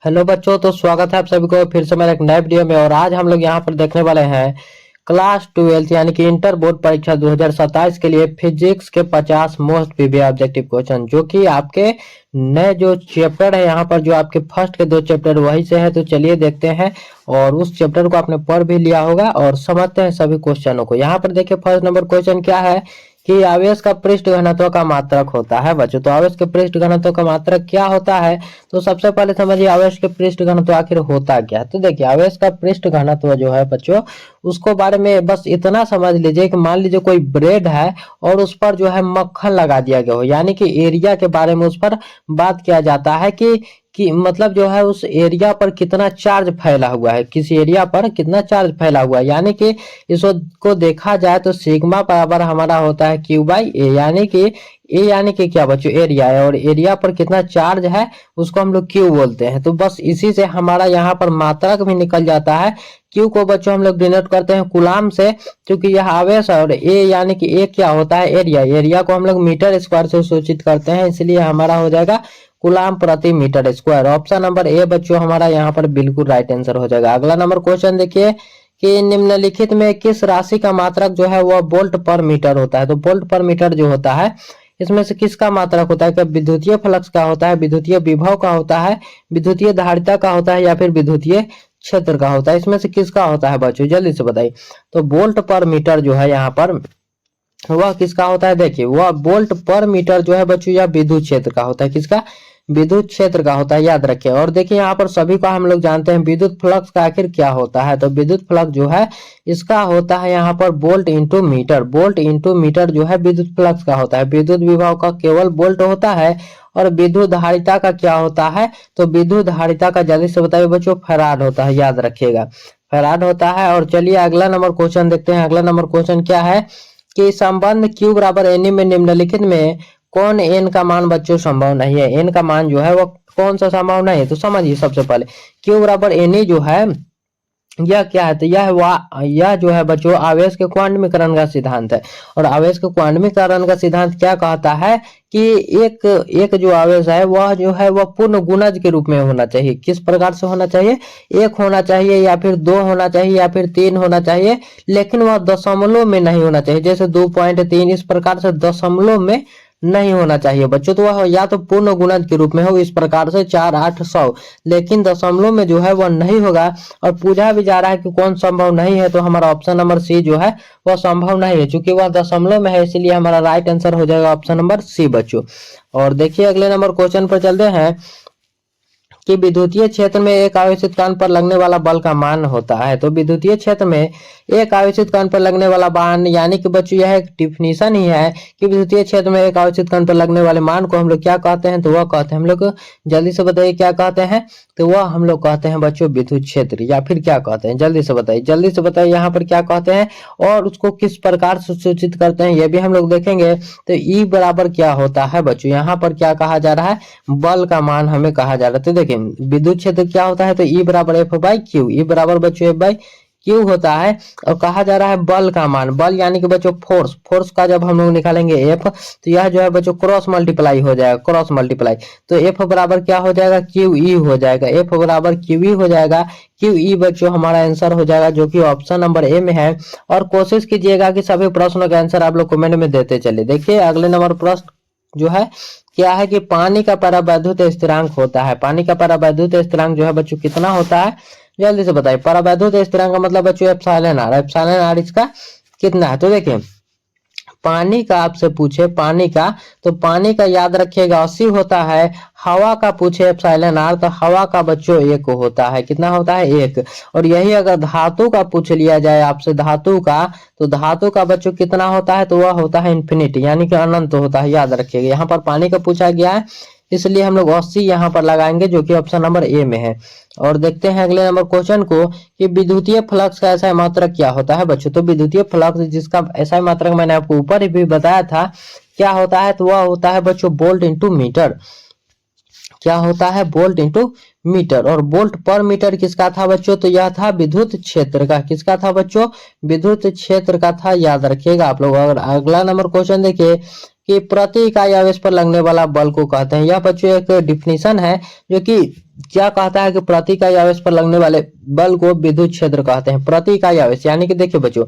Hello बच्चों, तो स्वागत है आप सभी को फिर से मेरे एक नए वीडियो में। और आज हम लोग यहाँ पर देखने वाले हैं क्लास 12 यानी कि इंटर बोर्ड परीक्षा 2027 के लिए फिजिक्स के 50 मोस्ट प्रीवियस ऑब्जेक्टिव क्वेश्चन, जो कि आपके नए जो चैप्टर है यहाँ पर, जो आपके फर्स्ट के 2 चैप्टर वही से है। तो चलिए देखते हैं, और उस चैप्टर को आपने पढ़ भी लिया होगा और समझते हैं सभी क्वेश्चनों को। यहाँ पर देखिए, फर्स्ट नंबर क्वेश्चन क्या है कि आवेश का पृष्ठ घनत्व का मात्रक होता है बच्चों। तो आवेश के पृष्ठ घनत्व का मात्रक क्या होता है, तो सबसे पहले समझिए आवेश के पृष्ठ घनत्व आखिर होता क्या है। तो देखिए, आवेश का पृष्ठ घनत्व जो है बच्चों, उसको बारे में बस इतना समझ लीजिए कि मान लीजिए कोई ब्रेड है और उस पर जो है मक्खन लगा दिया गया हो, यानी कि एरिया के बारे में उस पर बात किया जाता है कि मतलब जो है उस एरिया पर कितना चार्ज फैला हुआ है, किसी एरिया पर कितना चार्ज फैला हुआ है। यानी कि इसको देखा जाए तो सिग्मा बराबर हमारा होता है क्यू बाई ए, यानी कि ए यानी कि क्या बच्चों, एरिया है, और एरिया पर कितना चार्ज है उसको हम लोग क्यू बोलते हैं। तो बस इसी से हमारा यहाँ पर मात्रक भी निकल जाता है। क्यू को बच्चों हम लोग डिनोट करते हैं कूलाम से, क्योंकि यह आवेश है, और ए यानी कि ए क्या होता है, एरिया। एरिया को हम लोग मीटर स्क्वायर से सूचित करते हैं, इसलिए हमारा हो जाएगा कूलाम प्रति metre square. Option number A बच्चों हमारा यहाँ पर बिल्कुल राइट आंसर हो जाएगा। अगला नंबर क्वेश्चन देखिए कि निम्नलिखित में किस राशि का मात्रक जो है वह वोल्ट पर मीटर होता है। तो वोल्ट पर मीटर जो होता है, इसमें से किसका मात्रक होता है? क्या विद्युतीय फ्लक्स का होता है, विद्युतीय विभव का होता है, विद्युतीय धारिता का होता है, या फिर विद्युतीय क्षेत्र का होता है? इसमें से किसका होता है बच्चों, जल्दी से बताइए। तो वोल्ट पर मीटर जो है यहाँ पर वह किसका होता है? देखिए, वह वोल्ट पर मीटर जो है बच्चों या विद्युत क्षेत्र का होता है। किसका? विद्युत क्षेत्र का होता है, याद रखें। और देखिए यहाँ पर सभी को हम लोग जानते हैं विद्युत फ्लक्स का आखिर क्या होता है। तो विद्युत फ्लक्स जो है इसका होता है यहाँ पर volt into metre. Volt into metre जो है विद्युत फ्लक्स का होता है। विद्युत विभव का केवल वोल्ट होता है। और विद्युत धारिता का क्या होता है? तो विद्युत धारिता का जल्दी से बताइए बच्चों, फैराड होता है, याद रखिएगा, फैराड होता है। और चलिए अगला नंबर क्वेश्चन देखते हैं। अगला नंबर क्वेश्चन क्या है कि संबंध Q बराबर एन में निम्नलिखित में कौन एन का मान बच्चों संभव नहीं है? एन का मान जो है वो कौन सा संभव नहीं है? तो समझिए, सबसे पहले Q बराबर एन जो है यह क्या है? तो यह जो है बच्चों आवेश के क्वांटमीकरण का सिद्धांत है। और आवेश के क्वांटमीकरण का सिद्धांत क्या कहता है कि एक एक जो आवेश है वह जो है वह पूर्ण गुणज के रूप में होना चाहिए। किस प्रकार से होना चाहिए? एक होना चाहिए, या फिर दो होना चाहिए, या फिर तीन होना चाहिए, लेकिन वह दशमलव में नहीं होना चाहिए। जैसे 2.3 इस प्रकार से दशमलव में नहीं होना चाहिए बच्चों। तो वह या तो पूर्ण गुणज के रूप में हो, इस प्रकार से 4, 8, 100, लेकिन दशमलव में जो है वह नहीं होगा। और पूछा भी जा रहा है कि कौन संभव नहीं है, तो हमारा ऑप्शन नंबर सी जो है वह संभव नहीं है, क्योंकि वह दशमलव में है, इसलिए हमारा राइट आंसर हो जाएगा ऑप्शन नंबर सी बच्चों। और देखिए अगले नंबर क्वेश्चन पर चलते हैं कि विद्युतीय क्षेत्र में एक आवेशित कण पर लगने वाला बल का मान होता है। तो विद्युतीय क्षेत्र में एक आवेशित कण पर लगने वाला मान, यानी कि बच्चों यह एक डिफिनीशन ही है कि विद्युतीय क्षेत्र में एक आवेशित कण पर लगने वाले मान को हम लोग क्या कहते हैं? तो वह कहते हैं हम लोग, जल्दी से बताइए क्या कहते हैं? तो वह हम लोग कहते हैं बच्चों विद्युत क्षेत्र, या फिर क्या कहते हैं? जल्दी से बताइए, जल्दी से बताइए यहाँ पर क्या कहते हैं और उसको किस प्रकार से सूचित करते हैं, ये भी हम लोग देखेंगे। तो ई बराबर क्या होता है बच्चों, यहाँ पर क्या कहा जा रहा है? बल का मान हमें कहा जा रहा है। तो देखिए विद्युत क्षेत्र क्या होता है? तो ई बराबर एफ बाई क्यू, ई बराबर बच्चों एफ बाई क्यू होता है। और कहा जा रहा है बल का मान, बल यानी कि बच्चों फोर्स, फोर्स का जब हम लोग निकालेंगे एफ, तो यह जो है बच्चों क्रॉस मल्टीप्लाई हो जाएगा, क्रॉस मल्टीप्लाई। तो एफ बराबर क्या हो जाएगा? क्यू ई हो जाएगा, एफ बराबर क्यू ई हो जाएगा। क्यू ई बच्चों हमारा आंसर हो जाएगा, जो कि ऑप्शन नंबर ए में है। और कोशिश कीजिएगा कि सभी प्रश्नों का आंसर आप लोग कमेंट में देते चलिए। देखिए अगले नंबर प्रश्न जो है क्या है कि पानी का परावैद्युत स्थिरांक होता है। पानी का परावैद्युत स्थिरांक जो है बच्चों कितना होता है? जल्दी से बताइए। परावैद्युत स्थिरांक का मतलब बच्चों एप्सिलॉन आर, एप्सिलॉन आर इसका कितना है? तो देखिए पानी का आपसे पूछे, पानी का, तो पानी का याद रखिएगा 80 होता है। हवा का पूछे एप्सिलॉन आर, तो हवा का बच्चों 1 होता है। कितना होता है? 1। और यही अगर धातु का पूछ लिया जाए आपसे, धातु का, तो धातु का बच्चों कितना होता है? तो वह होता है इन्फिनिटी, यानी कि अनंत होता है, याद रखिएगा। यहाँ पर पानी का पूछा गया है, इसलिए हम लोग 80 यहाँ पर लगाएंगे, जो कि ऑप्शन नंबर ए में है। और देखते हैं अगले नंबर क्वेश्चन को कि विद्युतीय फ्लक्स का ऐसा मात्रक क्या होता है बच्चों। तो विद्युतीय फ्लक्स जिसका ऐसा मात्रक मैंने आपको ऊपर भी बताया था क्या होता है, तो वह होता है बच्चों वोल्ट इंटू मीटर। क्या होता है? Volt into metre. और वोल्ट पर मीटर किसका था बच्चों? तो यह था विद्युत क्षेत्र का। किसका था बच्चों? विद्युत क्षेत्र का था, याद रखिएगा आप लोग। अगर अगला नंबर क्वेश्चन देखिए कि प्रति इकाई आवेश पर लगने वाला बल को कहते हैं। यह बच्चों एक डिफिनीशन है जो कि क्या कहता है कि प्रति इकाई आवेश पर लगने वाले बल को विद्युत क्षेत्र कहते हैं। प्रति इकाई आवेश यानी कि देखिए बच्चों,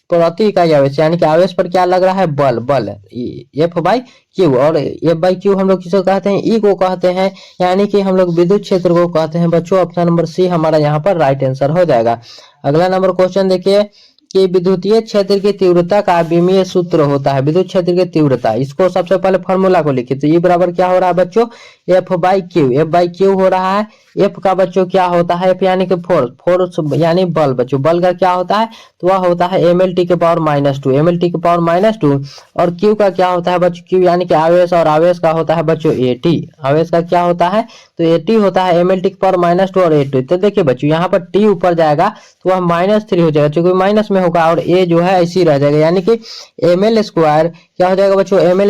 प्रति इकाई आवेश यानी कि आवेश पर क्या लग रहा है, बल। बल एफ बाई क्यू, और एफ बाई क्यू हम लोग किसको कहते हैं, ई को कहते हैं, यानी कि हम लोग विद्युत क्षेत्र को कहते हैं। बच्चों ऑप्शन नंबर सी हमारा यहाँ पर राइट आंसर हो जाएगा। अगला नंबर क्वेश्चन देखिए कि विद्युतीय क्षेत्र की तीव्रता का विमीय सूत्र होता है। विद्युत क्षेत्र की तीव्रता, इसको सबसे पहले फॉर्मूला को लिखिए। तो ई बराबर क्या हो रहा है बच्चों, F by Q. F by Q हो रहा है। एफ का बच्चों क्या होता है, एफ यानी कि फोर्स, फोर्स यानी बल। बच्चों बल का क्या होता है, तो वह होता है एम एल टी के पावर -2, एम एल टी के पावर -2। और क्यू का क्या होता है बच्चों, क्यू यानी कि आवेश, और आवेश का होता है बच्चों ए टी। आवेश का क्या होता है, तो ए टी होता है एम एल टी के पावर -2 और ए टी। तो देखिए बच्चों यहाँ पर टी ऊपर जाएगा तो वह -3 हो जाएगा, क्योंकि माइनस में होगा, और ए जो है ऐसी रह जाएगा, यानी कि एम एल स्क्वायर क्या हो जाएगा बच्चों, एम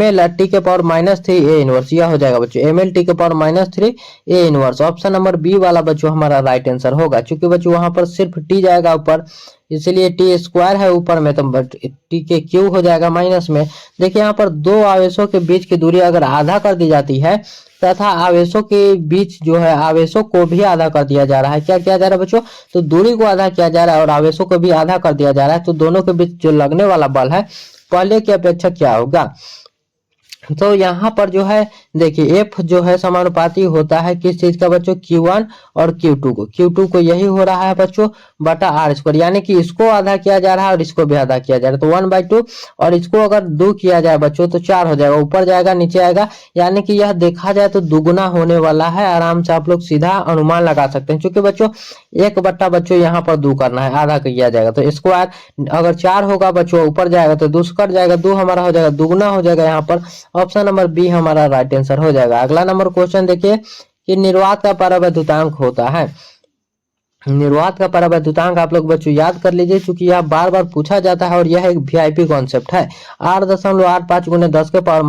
एल टी के पावर -3 ए इनवर्स। यह हो जाएगा बच्चों एम एल टी के power -3 A inverse. Option number B वाला बच्चों हमारा राइट आंसर होगा, क्योंकि बच्चों वहां पर सिर्फ टी जाएगा ऊपर, इसलिए टी स्क्वायर है ऊपर में, तो टी के क्यू हो जाएगा माइनस में। देखिए यहाँ पर दो आवेशों के बीच की दूरी अगर आधा कर दी जाती है तथा आवेशों के बीच जो है आवेशों को भी आधा कर दिया जा रहा है। क्या किया जा रहा है बच्चों, तो दूरी को आधा किया जा रहा है और आवेशों को भी आधा कर दिया जा रहा है, तो दोनों के बीच जो लगने वाला बल है पहले की अपेक्षा क्या होगा। तो यहाँ पर जो है देखिए एफ जो है समानुपाती होता है किस चीज का बच्चों, Q1 और Q2 को। Q2 को यही हो रहा है बच्चों बटा आर स्क्वायर, यानी कि इसको आधा किया जा रहा है और इसको भी आधा किया जा रहा है, तो 1/2। और इसको अगर 2 किया जाए बच्चों तो 4 हो जाएगा, ऊपर जाएगा नीचे आएगा, यानी कि यह देखा जाए तो दुगुना होने वाला है। आराम से आप लोग सीधा अनुमान लगा सकते हैं, क्योंकि बच्चों 1 बट्टा बच्चों यहाँ पर 2 करना है, आधा किया जाएगा, तो स्क्वायर अगर 4 होगा बच्चों ऊपर जाएगा तो 2 कट जाएगा, 2 हमारा हो जाएगा, दुगुना हो जाएगा यहाँ पर। ऑप्शन नंबर बी हमारा राइट आंसर हो जाएगा। अगला नंबर क्वेश्चन देखिए कि निर्वात का परावैद्युतांक होता है। निर्वात का परावैद्युतांक आप लोग बच्चों याद कर लीजिए, क्योंकि यह बार बार पूछा जाता है और यह एक वीआईपी कॉन्सेप्ट है। 8.85 गुने 10 के पावर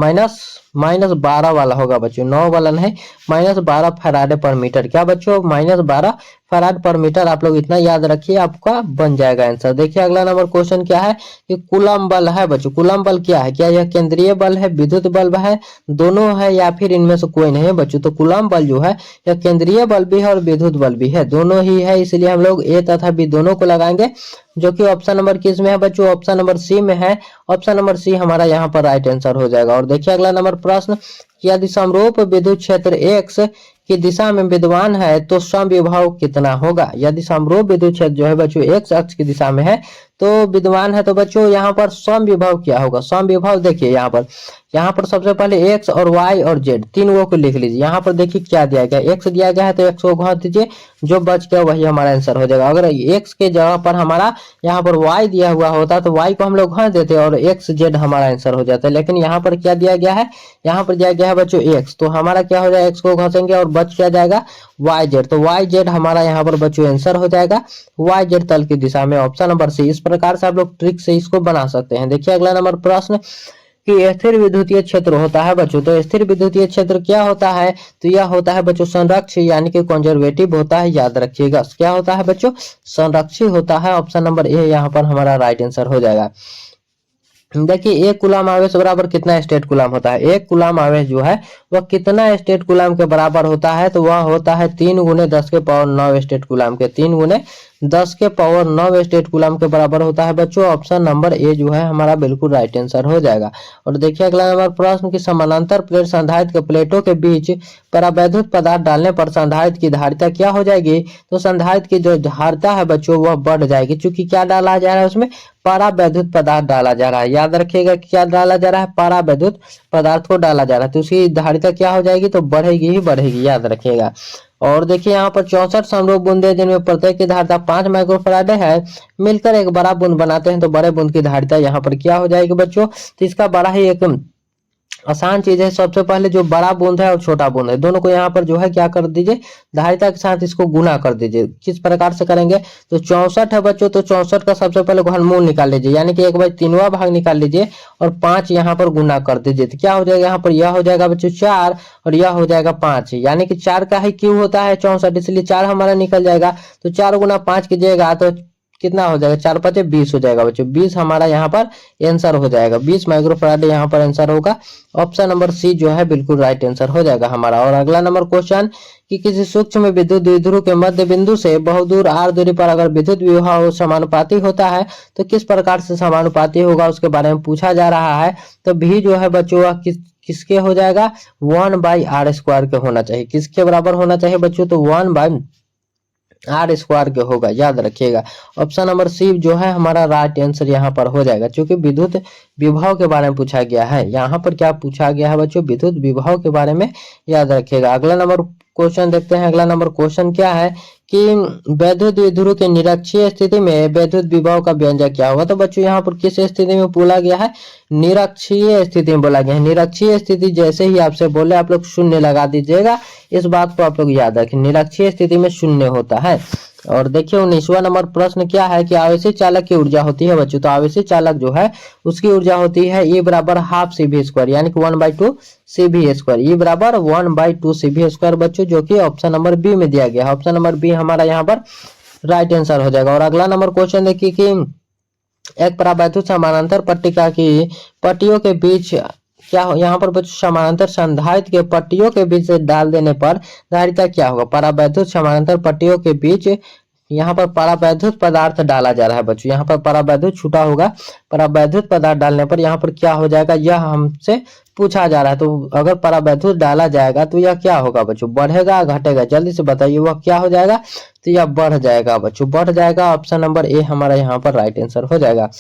-12 वाला होगा बच्चों, 9 वाला नहीं, -12 फैराडे पर मीटर। क्या बच्चों, -12 फैराड पर मीटर। आप लोग इतना याद रखिए, आपका बन जाएगा आंसर। देखिए अगला नंबर क्वेश्चन क्या है कि कूलम बल है बच्चों। कूलम बल क्या है, क्या यह केंद्रीय बल है, विद्युत बल है, दोनों है, या फिर इनमें से कोई नहीं है बच्चों। तो कूलम बल जो है यह केंद्रीय बल भी है और विद्युत बल भी है, दोनों ही है, इसलिए हम लोग ए तथा बी दोनों को लगाएंगे, जो कि ऑप्शन नंबर किस में है बच्चों, ऑप्शन नंबर सी में है। ऑप्शन नंबर सी हमारा यहाँ पर राइट आंसर हो जाएगा। और देखिए अगला नंबर प्रश्न, यदि समरूप विद्युत क्षेत्र एक्स की दिशा में विद्यमान है तो समविभव कितना होगा। यदि समरूप विद्युत क्षेत्र जो है बच्चों एक्स अक्ष की दिशा में है तो विद्यमान है, तो बच्चों यहाँ पर समविभव क्या होगा। समविभव देखिए यहाँ पर सबसे पहले एक्स और वाई और जेड तीनों को लिख लीजिए। यहाँ पर देखिए क्या दिया गया, एक्स दिया गया है तो एक्स को घटा दीजिए, जो बच गया वही हमारा आंसर हो जाएगा। अगर एक्स के जगह पर हमारा यहाँ पर वाई दिया हुआ होता तो वाई को हम लोग घटा देते और एक्स जेड हमारा आंसर हो जाता है, लेकिन यहाँ पर क्या दिया गया है, यहाँ पर दिया गया है बच्चों एक्स, तो हमारा क्या हो जाएगा, एक्स को घसेंगे और बच क्या जाएगा, वाई जेड। तो वाई जेड हमारा यहाँ पर बच्चों आंसर हो जाएगा, वाई जेड तल की दिशा में, ऑप्शन नंबर सी। इस प्रकार से आप लोग ट्रिक से इसको बना सकते हैं। देखिए अगला नंबर प्रश्न कि स्थिर विद्युतीय क्षेत्र होता है बच्चों। तो स्थिर विद्युतीय क्षेत्र क्या होता है, तो यह होता है बच्चों संरक्षी यानी कि कंजर्वेटिव होता है, याद रखिएगा। क्या होता है बच्चों, संरक्षी होता है। ऑप्शन नंबर ए यहाँ पर हमारा राइट आंसर हो जाएगा। देखिए 1 कूलम आवेश बराबर कितना स्टेट कूलम होता है। 1 कूलम आवेश जो है वह कितना स्टेट कूलम के बराबर होता है, तो वह होता है 3 गुने 10 के पावर 9 स्टेट कूलम के, 3 गुने 10 के पावर 9 स्टेट कूलम के बराबर होता है बच्चों। ऑप्शन नंबर ए जो है हमारा बिल्कुल राइट आंसर हो जाएगा। और देखिए अगला नंबर प्रश्न की समानांतर प्लेट संधारित्र के प्लेटों के बीच परावैद्युत पदार्थ डालने पर संधारित्र की धारिता क्या हो जाएगी, तो संधारित्र की जो धारिता है बच्चों वह बढ़ जाएगी, क्योंकि क्या डाला जा रहा है उसमें, परावैद्युत पदार्थ डाला जा रहा है। याद रखिएगा क्या डाला जा रहा है, परावैद्युत पदार्थ को डाला जा रहा है, तो उसकी धारिता क्या हो जाएगी, तो बढ़ेगी ही बढ़ेगी, याद रखिएगा। और देखिए यहाँ पर 64 समरूप बूंदे जिनमें प्रत्येक की धारिता 5 माइक्रोफैराड है, मिलकर एक बड़ा बूंद बनाते हैं, तो बड़े बूंद की धारिता यहाँ पर क्या हो जाएगी बच्चों, तो इसका बड़ा ही एक आसान चीज है। सबसे पहले जो बड़ा बूंद है और छोटा बूंद है दोनों को यहाँ पर जो है क्या कर दीजिए, धारिता के साथ इसको गुना कर दीजिए। किस प्रकार से करेंगे, तो 64 है बच्चों, तो 64 का सबसे पहले घनमूल निकाल लीजिए, यानी कि 1/3वां भाग निकाल लीजिए और 5 यहाँ पर गुना कर दीजिए, तो क्या हो जाएगा यहाँ पर, यह हो जाएगा बच्चों 4 और यह हो जाएगा 5, यानी कि 4 का ही क्यों होता है 64, इसलिए 4 हमारा निकल जाएगा। तो 4 गुना 5 कीजिएगा तो कितना हो जाएगा, 4 5 20 हो जाएगा बच्चों। 20 हमारा यहाँ पर आंसर हो जाएगा, 20 माइक्रोफैराड यहाँ पर आंसर होगा। ऑप्शन नंबर सी जो है बिल्कुल राइट आंसर हो जाएगा हमारा। और अगला नंबर क्वेश्चन कि किसी सूक्ष्म विद्युत द्विध्रुव के मध्य बिंदु से बहुदूर r दूरी पर अगर विद्युत विभव समानुपाती होता है तो किस प्रकार से समानुपाती होगा, उसके बारे में पूछा जा रहा है। तो भी जो है बच्चों वह किसके हो जाएगा, 1/r² के होना चाहिए। किसके बराबर होना चाहिए बच्चों, तो 1/r² के होगा, याद रखिएगा। ऑप्शन नंबर सी जो है हमारा राइट आंसर यहाँ पर हो जाएगा, क्योंकि विद्युत विभव के बारे में पूछा गया है। यहाँ पर क्या पूछा गया है बच्चों, विद्युत विभव के बारे में, याद रखिएगा। अगला नंबर क्वेश्चन देखते हैं। अगला नंबर क्वेश्चन क्या है कि वैद्युत द्विध्रुव के निरक्षीय स्थिति में वैद्युत विभव का व्यंजक क्या होगा। तो बच्चों यहाँ पर किस स्थिति में बोला गया है, निरक्षीय स्थिति में बोला गया है। निरक्षीय स्थिति जैसे ही आपसे बोले आप लोग शून्य लगा दीजिएगा, इस बात को आप लोग याद रखें, निरक्षीय स्थिति में शून्य होता है। और देखिए 19वां नंबर प्रश्न क्या है कि आवेशी चालक की ऊर्जा होती है बच्चों। तो आवेशी चालक जो है उसकी ऊर्जा होती है E बराबर हाफ CV², यानी कि 1/2 CV²। E बराबर 1/2 CV² बच्चों, जो कि ऑप्शन नंबर बी में दिया गया है। ऑप्शन नंबर बी हमारा यहाँ पर राइट आंसर हो जाएगा। और अगला नंबर क्वेश्चन देखिए कि एक परावैद्युत समानांतर पट्टिका की पट्टियों के बीच क्या हो, यहाँ पर बच्चों समानांतर संधारित्र के पट्टियों के बीच से डाल देने पर धारिता क्या होगा। परावैद्युत समानांतर पट्टियों के बीच यहाँ पर परावैद्युत पदार्थ डाला जा रहा है बच्चों। यहाँ पर परावैद्युत छूटा होगा, परावैद्युत पदार्थ डालने पर यहाँ पर क्या हो जाएगा, यह हमसे पूछा जा रहा है। तो अगर परावैद्युत डाला जाएगा तो यह क्या होगा बच्चों, बढ़ेगा घटेगा, जल्दी से बताइए वह क्या हो जाएगा। तो यह बढ़ जाएगा बच्चों, बढ़ जाएगा। ऑप्शन नंबर ए हमारा यहाँ पर राइट आंसर हो जाएगा।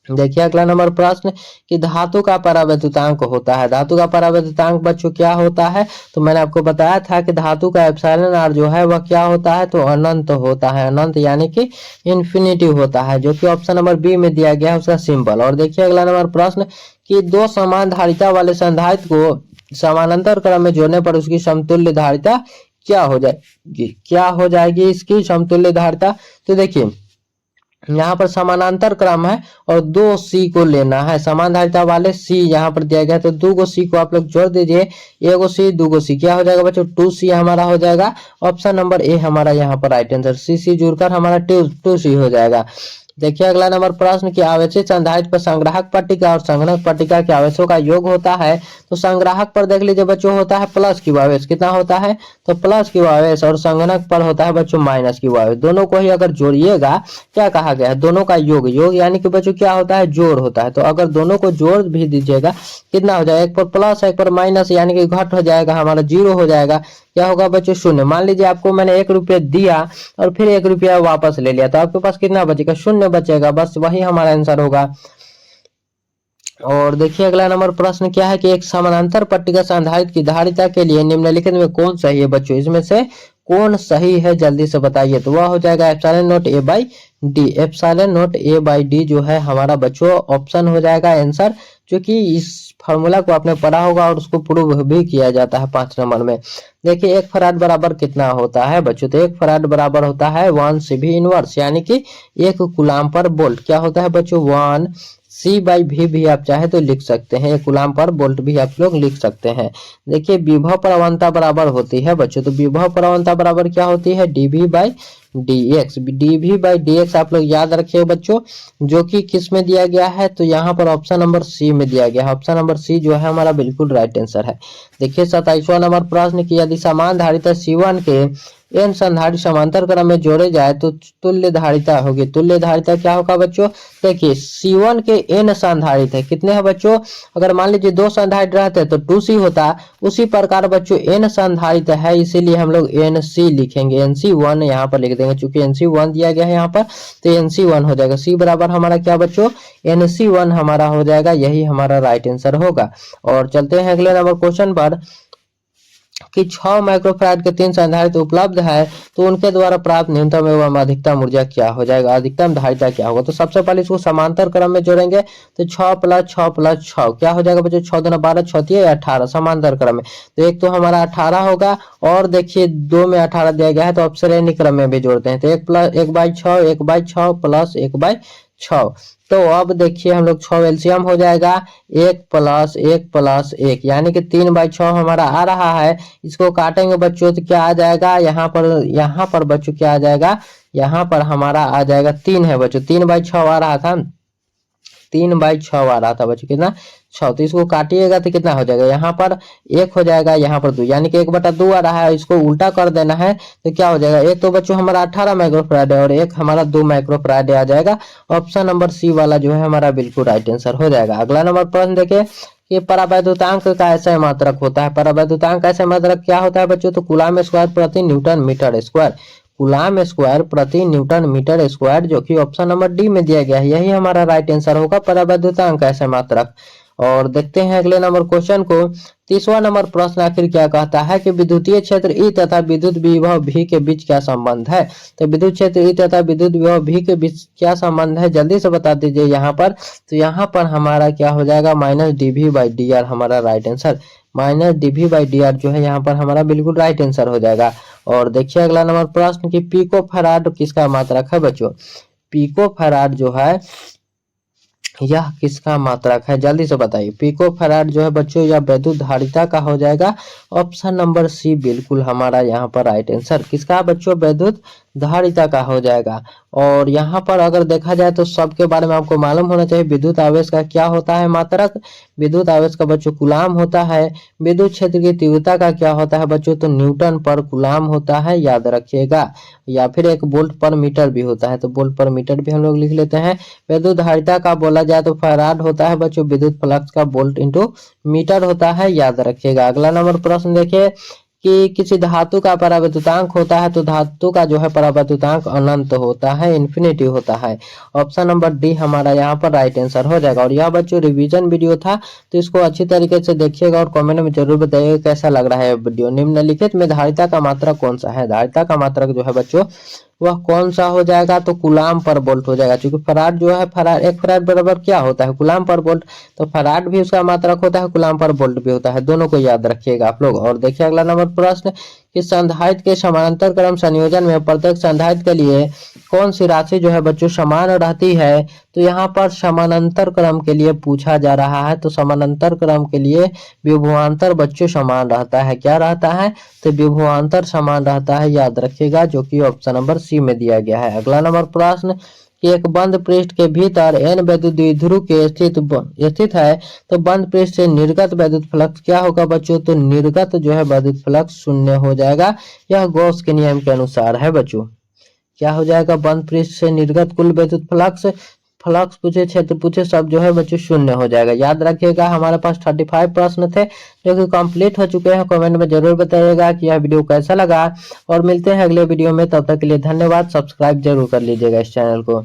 देखिए अगला नंबर प्रश्न कि धातु का परावैद्युतांक होता है। धातु का परावैद्युतांक बच्चों क्या होता है, तो मैंने आपको बताया था कि धातु का एप्सिलॉन आर जो है वह क्या होता है, तो अनंत होता है। अनंत यानी कि इन्फिनिटी होता है, जो कि ऑप्शन नंबर बी में दिया गया है उसका सिंबल। और देखिए अगला नंबर प्रश्न कि दो समान धारिता वाले संधारित्र को समानांतर क्रम में जोड़ने पर उसकी समतुल्य धारिता क्या हो जाएगी, क्या हो जाएगी इसकी समतुल्य धारिता। तो देखिए यहाँ पर समानांतर क्रम है और 2C को लेना है, समान धारिता वाले C यहाँ पर दिया गया, तो 2 C को आप लोग जोड़ दीजिए, 1 C 2 C क्या हो जाएगा बच्चों, 2C हमारा हो जाएगा। ऑप्शन नंबर ए हमारा यहाँ पर राइट आंसर, C जुड़कर हमारा 2C हो जाएगा। देखिए अगला नंबर प्रश्न की आवेशित संधारित्र पर संग्राहक पट्टिका और संघनक पट्टिका के आवेशों का योग होता है। तो संग्राहक पर देख लीजिए बच्चों होता है प्लस क्यू आवेश, कितना होता है, तो प्लस क्यू आवेश, और संघनक पर होता है बच्चों माइनस क्यू आवेश। दोनों को ही अगर जोड़िएगा, क्या कहा गया है, दोनों का योग, योग यानी कि बच्चों क्या होता है, जोड़ होता है। तो अगर दोनों को जोड़ भी दीजिएगा कितना हो जाएगा, एक पर प्लस एक पर माइनस, यानी कि घट हो जाएगा हमारा, 0 हो जाएगा। क्या होगा बच्चों, शून्य। मान लीजिए आपको मैंने 1 रुपया दिया और फिर 1 रुपया वापस ले लिया, तो आपके पास कितना बचेगा, शून्य बचेगा, बस वही हमारा आंसर होगा। और देखिए अगला नंबर प्रश्न क्या है कि एक समानांतर पट्टिका संधारित्र की धारिता के लिए निम्नलिखित में कौन सही है बच्चों, इसमें से कौन सही है जल्दी से बताइए। तो वह हो जाएगा epsilon not a by D. Epsilon not a by D जो है हमारा बच्चों ऑप्शन हो जाएगा आंसर, जो कि इस फार्मूला को आपने पढ़ा होगा और उसको प्रूव भी किया जाता है 5 नंबर में। देखिए 1 फराड बराबर कितना होता है बच्चों, तो 1 फराड बराबर होता है 1 CV इनवर्स, यानी कि 1 कूलाम पर वोल्ट। क्या होता है बच्चों, 1 C/V भी आप चाहे तो लिख सकते हैं, 1 कूलाम पर वोल्ट भी आप लोग लिख सकते हैं। देखिए विभव प्रवणता बराबर होती है बच्चों, तो विभव प्रवणता बराबर क्या होती है, dV/dx। dV/dx आप लोग याद रखिए बच्चों, जो कि किस में दिया गया है, तो यहाँ पर ऑप्शन नंबर सी में दिया गया है। ऑप्शन नंबर सी जो है हमारा बिल्कुल राइट आंसर है। देखिए 27वां नंबर प्रश्न की यदि समान धारिता C1 के n संधारित्र समांतर क्रम में जोड़े जाए तो तुल्य धारिता होगी। तुल्य धारिता क्या होगा बच्चों, देखिए C1 के n संधारित्र है, कितने हैं बच्चों, अगर मान लीजिए 2 संधारित्र रहते तो 2C होता, उसी प्रकार बच्चों n संधारित्र है, इसीलिए हम लोग NC लिखेंगे, NC1 यहाँ पर लिख देंगे, चूंकि NC1 दिया गया है यहाँ पर, तो NC1 हो जाएगा। C बराबर हमारा क्या बच्चों, NC1 हमारा हो जाएगा, यही हमारा राइट आंसर होगा। और चलते हैं अगले नंबर क्वेश्चन पर कि 6 माइक्रोफैराड के 3 संधारित्र उपलब्ध है, तो उनके द्वारा प्राप्त न्यूनतम एवं अधिकतम ऊर्जा क्या हो जाएगा, अधिकतम धारिता क्या होगा। तो सबसे पहले इसको समांतर क्रम में जोड़ेंगे, तो 6 + 6 + 6 क्या हो जाएगा बच्चों, 6 दूना 12, 6 तिया 18 समांतर क्रम में। तो एक तो हमारा 18 होगा, और देखिए 2 में 18 दिया गया है, तो अब श्रेणी क्रम में भी जोड़ते हैं, तो 1/6 1/6 + 1/6 6। तो अब देखिए हम लोग 6 एलसीएम हो जाएगा 1 + 1 + 1 यानी कि 3/6 हमारा आ रहा है। इसको काटेंगे बच्चों तो क्या आ जाएगा, यहाँ पर बच्चों क्या आ जाएगा, यहाँ पर हमारा आ जाएगा 3 है बच्चों, 3/6 आ रहा था, 3/6 आ रहा था बच्चों, कितना 6। तो इसको काटिएगा तो कितना हो जाएगा, यहाँ पर 1 हो जाएगा, यहाँ पर 2 यानी कि 1/2 आ रहा है। इसको उल्टा कर देना है तो क्या हो जाएगा, एक तो बच्चों हमारा 18 माइक्रोफैराड है और एक हमारा 2 माइक्रोफैराड आ जाएगा। ऑप्शन नंबर सी वाला जो है हमारा बिल्कुल राइट आंसर हो जाएगा। अगला नंबर प्रश्न देखिए कि परावैद्युतांक का ऐसा मात्रक होता है। परावैद्युतांक का ऐसा मात्रक क्या होता है बच्चों, तो कूलम स्क्वायर प्रति newton metre square, coulomb square प्रति न्यूटन मीटर स्क्वायर, जो कि ऑप्शन नंबर डी में दिया गया है। यही हमारा राइट आंसर होगा परावैद्युतांक का ऐसा मात्रक। और देखते हैं अगले नंबर क्वेश्चन को। 30वां नंबर प्रश्न आखिर क्या कहता है कि विद्युतीय क्षेत्र ई तथा विद्युत विभव भी के बीच क्या संबंध है। तो विद्युत क्षेत्र ई तथा विद्युत विभव भी के बीच क्या संबंध है, जल्दी से बता दीजिए यहाँ पर। तो यहाँ पर हमारा क्या हो जाएगा, -dV/dr हमारा राइट आंसर, -dV/dr जो है यहाँ पर हमारा बिल्कुल राइट आंसर हो जाएगा। और देखिए अगला नंबर प्रश्न की पिको फैराड किसका मात्रक है बच्चों। पिको फैराड जो है यह किसका मात्रक है, जल्दी से बताइए। पिको फैराड जो है बच्चों यह वैद्युत धारिता का हो जाएगा। ऑप्शन नंबर सी बिल्कुल हमारा यहाँ पर राइट आंसर किसका बच्चों, वैद्युत धारिता का हो जाएगा। और यहाँ पर अगर देखा जाए तो सबके बारे में आपको मालूम होना चाहिए। विद्युत आवेश का क्या होता है मात्रक, विद्युत आवेश का बच्चों कूलम होता है। विद्युत क्षेत्र की तीव्रता का क्या होता है बच्चों, तो न्यूटन पर कूलम होता है, याद रखिएगा। या फिर एक वोल्ट पर मीटर भी होता है, तो वोल्ट पर मीटर भी हम लोग लिख लेते हैं। विद्युत धारिता का बोला जाए तो फैराड होता है बच्चों, विद्युत फ्लक्स का वोल्ट इंटू मीटर होता है, याद रखिएगा। अगला नंबर प्रश्न देखिए कि किसी धातु का परावैद्युतांक होता है, तो धातु का जो है परावैद्युतांक अनंत होता है, इन्फिनिटी होता है। ऑप्शन नंबर डी हमारा यहाँ पर राइट आंसर हो जाएगा। और यह बच्चों रिवीजन वीडियो था, तो इसको अच्छी तरीके से देखिएगा और कमेंट में जरूर बताइएगा कैसा लग रहा है वीडियो। निम्नलिखित में धारिता का मात्रक कौन सा है, धारिता का मात्रक जो है बच्चों वह कौन सा हो जाएगा, तो कूलम पर वोल्ट हो जाएगा। क्योंकि फैराड जो है, फैराड एक फैराड बराबर क्या होता है, कूलम पर वोल्ट। तो फैराड भी उसका मात्रक होता है, कूलम पर वोल्ट भी होता है, दोनों को याद रखिएगा आप लोग। और देखिए अगला नंबर प्रश्न कि संधारित्र के समानांतर क्रम संयोजन में प्रत्येक संधारित्र के लिए कौन सी राशि जो है बच्चों समान रहती है। तो यहाँ पर समानांतर क्रम के लिए पूछा जा रहा है, तो समानांतर क्रम के लिए विभवांतर बच्चों समान रहता है, क्या रहता है, तो विभवांतर समान रहता है, याद रखिएगा, जो कि ऑप्शन नंबर सी में दिया गया है। अगला नंबर प्रश्न कि एक बंद पृष्ठ के भीतर n वैद्युत द्विध्रुव के स्थित है, तो बंद पृष्ठ से निर्गत वैद्युत फ्लक्स क्या होगा बच्चों, तो निर्गत जो है वैद्युत फ्लक्स 0 हो जाएगा। यह गॉस के नियम के अनुसार है बच्चों। क्या हो जाएगा, बंद पृष्ठ से निर्गत कुल वैद्युत फ्लक्स, फ्लक्स पूछे क्षेत्र पूछे सब जो है बच्चों 0 हो जाएगा, याद रखिएगा। हमारे पास 35 प्रश्न थे जो कि कंप्लीट हो चुके हैं। कमेंट में जरूर बताइएगा कि यह वीडियो कैसा लगा, और मिलते हैं अगले वीडियो में। तब तक के लिए धन्यवाद। सब्सक्राइब जरूर कर लीजिएगा इस चैनल को।